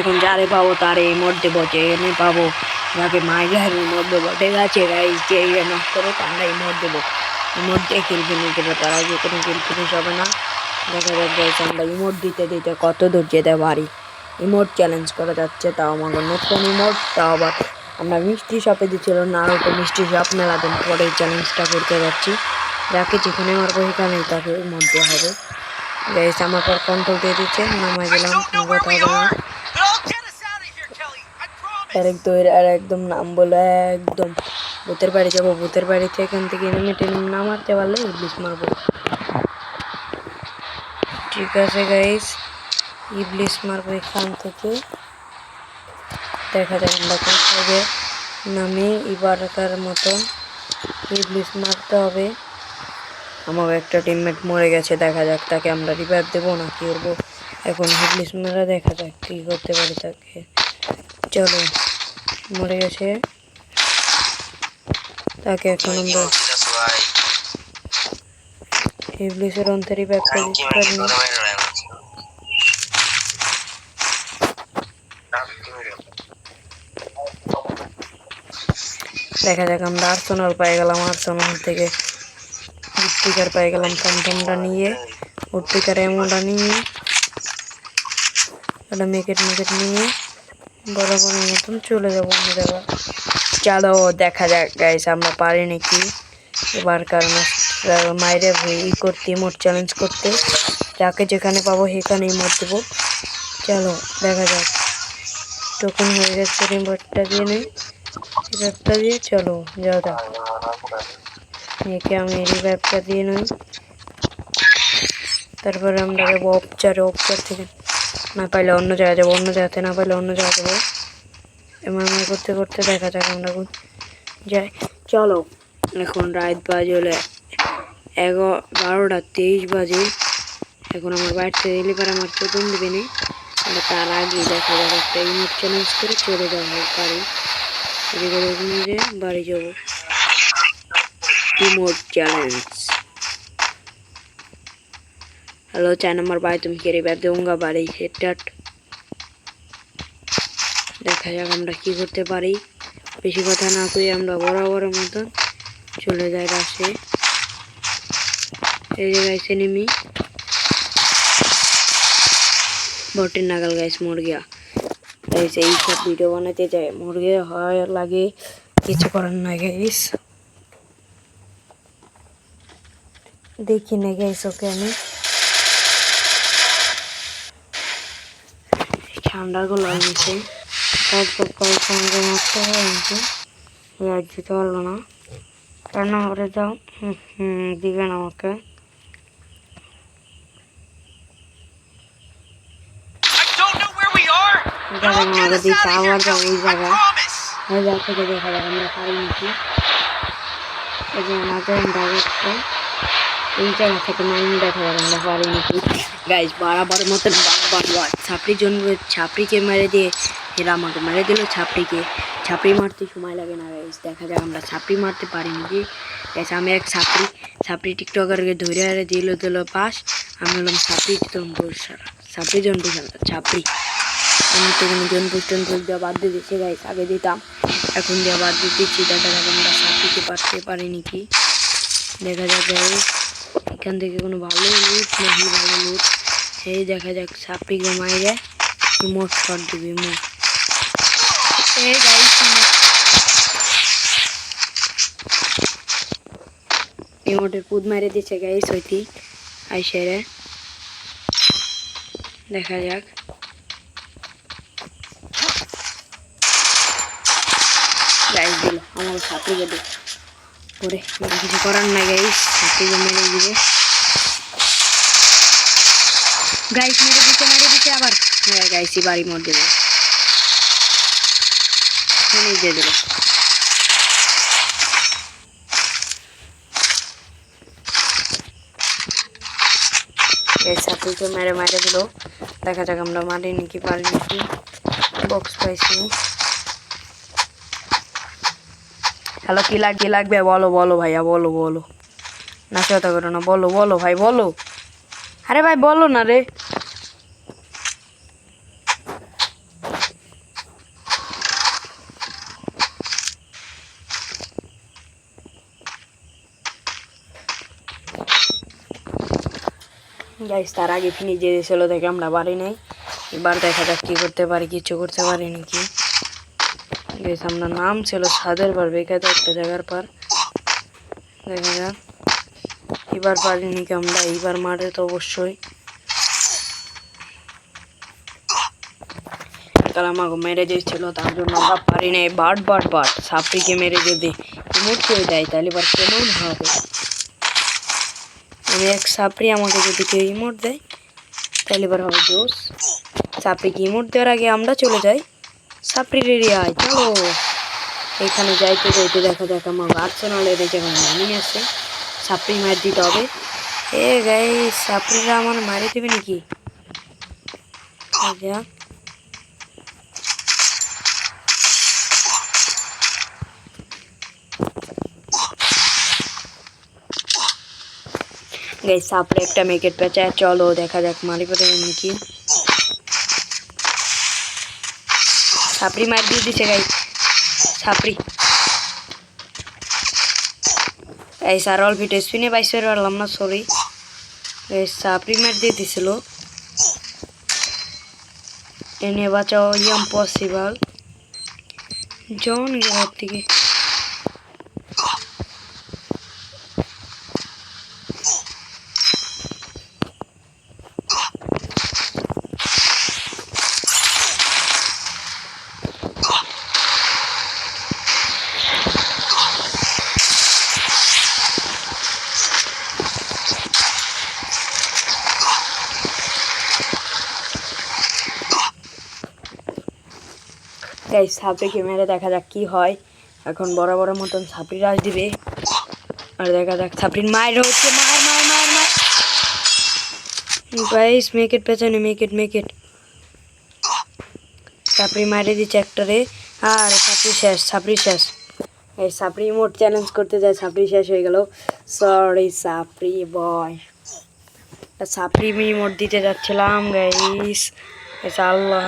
এখন যারে পাবো তারে ইমোট দেবো, যে এনে পাবো যাকে মাইলার ইমোট দেবো। ঠিক আছে গাইস, যে নক করো আমরা ইমোট দেবো। ইমোট দিয়ে কিল ফিনিশ দেবো, তারা যে কোনো কিল ফিনিশ হবে না। দেখা যাক গাইস আমরা ইমোট দিতে দিতে কত দূর যেতে পারি। ইমোট চ্যালেঞ্জ করা যাচ্ছে, তাও আমাদের নতুন ইমোট, তাও আবার আমরা মিষ্টি শপে দিচ্ছিল নারুটো মিষ্টি শপ মেলা দিন পরে চ্যালেঞ্জটা করতে যাচ্ছি। যাকে যেখানে মারবো সেখানেই তাকে ইমোট দেওয়া হবে। গাইস আমার পর কন্ট্রোল দিয়ে দিচ্ছে, নামাই দিলাম, কোনো কথা হবে না। আর একদম নাম বলে একদম ভূতের বাড়ি যাবো। ভূতের বাড়িতে এখান থেকে এনিমি টেনিমি না মারতে পারলে ইবলিশ মারবো। ঠিক আছে গাইস, ইবলিশ মারবো এখান থেকে। দেখা যাক আমরা কোন সাইডে নামে এবারকার মতন ইবলিশ মারতে হবে। আমার একটা টিমমেট মরে গেছে, দেখা যাক তাকে আমরা রিভাইভ দেবো না কি করবো। এখন ইবলিশ মারা দেখা যাক কি করতে পারি তাকে। চলো, মরে গেছে, তাকে এখন আমরা ইবলিশের অন্তরে ব্যাগটা দিতে পারিনি। দেখা যাক আমরা আর্সেনাল পাই গেলাম, আর্সেনাল থেকে উট্টিকার পাই গেলাম। ফ্যান্টমটা নিয়ে উট্টিকার এমনটা নিয়ে একটা মেকেট নিয়ে বরাবরের মতন চলে যাবো অন্য জায়গা। চলো দেখা যাক গাইস আমরা পারি নাকি এবার, কারণ মাইরে ই করতে ইমোট চ্যালেঞ্জ করতে। যাকে যেখানে পাবো সেখানে ইমোট দেবো। চলো দেখা যাক, টোকন হয়ে গেছে, রিমোটটা দিয়ে নেই, রিভাইভটা দিয়ে চলো যাও যাক। একে আমি রিভাইভটা দিয়ে নই, তারপরে আমরা যাবো অপচারে। অপচার থেকে না পাইলে অন্য জায়গায় যাবো, অন্য জায়গাতে না পাইলে অন্য জায়গায় যাবো। এমন করতে করতে দেখা যাক আমরা যাই। চলো এখন রাত বাজে হলে 12:23 বাজে। এখন আমার বাড়িতে এলে পরে আমার চতুন দিবে নি, তার আগে দেখা যাক একটা ইমোট চ্যালেঞ্জ করে চলে যাবো বাড়ি। এদিকে বাড়ি যাবো। Emote challenge. हेलो 4 नंबर भाई, तुम के रिवाइव दूंगा बाड़ी हेडशॉट। দেখা যাক আমরা কি করতে পারি। বেশি কথা না কই আমরা বরাবরের মতন চলে যাই রাশে। এই যে গাইস এনিমি বটের নাগাল গাইস মর গিয়া। গাইস এই সব ভিডিও বানাতে যায় মর গিয়ে হয় লাগে, কিছু করার নাই গাইস। দেখি না গাইস ওকে আমি ঠান্ডা গুলো নিচে সঙ্গে মারতে হয় আমাকে, আর যেতে পারলো না। রান্না করে যাও, দিবেন আমাকে। আমাকে দিচ্ছে আবার যাও ওই জায়গায়, ওই জায়গা থেকে দেখা যাক আমরা পারি নাকি। এই যে আমাদের ডাইরেক্টটা এই জায়গা থেকে মাইন দেখা যাক আমরা পারি নাকি। গাইস বরাবর মতন বারবার ছাপড়িকে মেরে দিয়ে এরা আমাকে মেরে দিল। ছাপড়ি মারতে সময় লাগে না গাইস, দেখা যাক আমরা ছাপড়ি মারতে পারি নাকি। গাইস আমি এক ছাপড়ি টিকটকারকে ধরে দিল পাশ। আমি হলাম ছাপড়ি ছাপড়ি আমি তো কোনো জনপুষ্টন দেওয়া বাদ দিয়ে দিচ্ছি গাইস, আগে দিতাম এখন দেওয়া বাদ দিয়ে দিচ্ছি। দেখা যাক আমরা ছাপড়িকে পারতে পারি নাকি। দেখা যাক গাইস এখান থেকে কোনো ভালো লুট নাকি ভালো লুট। এই দেখা যাক ছাপড়িকে মাইরে ইমোট শট দিবি ইমোট। এই গাইস ইমোটের পুদ মারে দিচ্ছে গাইস হইতি আইসেরে। দেখা যাক গাইস দিল আমার ছাপড়িকে দিল পরে, কিছু করার নাই গাইস, ছাপড়িকে মেরে দিবে গাইস। মেরে দিচ্ছে আবার গাইসি বাড়ি মোট দেবে দিয়ে দিল। এই ছাপড়িকে মেরে দিল। দেখা যাক আমরা মারি নাকি পারি নাকি। বক্স পাইছি। হ্যালো কি লাগবে বলো ভাইয়া বলো না কথা করো না, বলো ভাই বলো। আরে ভাই বলো না রে। গাইস তার আগে ফিনিশ দিয়ে দিয়েছিল দেখে আমরা পারি নাই। এবার দেখা যাক কী করতে পারি, কিছু করতে পারি নাকি। গাইস আমরা নাম ছিল ছাদের পার, বেকাতে একটা জায়গার পার। দেখা যাক এবার পারি নাকি আমরা। এইবার মারে তো অবশ্যই। তারা আমাকে মেরে দিয়েছিল, তার জন্য আমরা পারি নাই। বাট সাপড়িকে মেরে যদি ইমোট করে দেয় তাহলে এবার কেমন হবে। আমি এক সাপড়ি আমাকে যদি কেউ ইমোট দেয় তাহলে এবার হবে জোস। সাপড়িকে ইমোট দেওয়ার আগে আমরা চলে যাই। সাপড়ি রেডি হয়, চলো। এখানে যাইতে যাইতে দেখা যাক আমার আর্সেনালের এই জায়গায় নামিয়ে আছে। সাপড়ি মার দিতে হবে। এ গাই সাপড়িরা আমার মারি দেবে নাকি? যাক গাই সাপড়ে একটা মেকেট পেঁচায়, চলো দেখা যাক মারি পড়ে নাকি। সাপড়ি মার দিয়ে দিছে গাই। সাপড়ি এই সার অল ভিটে স্পিনে বাইসে পারলাম না, সরি। সাপড়ি মার দিয়ে দিছিল। এনে বাঁচাও ইম্পসিবল। জন ঘর থেকে গাইস সাপড়িকে মেরে দেখা যাক কি হয়। এখন বড় বড় মতন সাপড়ি রাজ দিবে। আর দেখা যাক সাপড়ির মায়ের হচ্ছে, মার মার মার মার। গাইস মেকেট পেছনে, মেকেট সাপড়ি মারে দিচ্ছে একটারে। আর সাপড়ি শেষ। এই সাপড়ি মোট চ্যালেঞ্জ করতে যায়, সাপড়ি শেষ হয়ে গেল। সরি সাপড়ি বয়। সাপড়ি মোট দিতে যাচ্ছিলাম গাইস। আল্লাহ।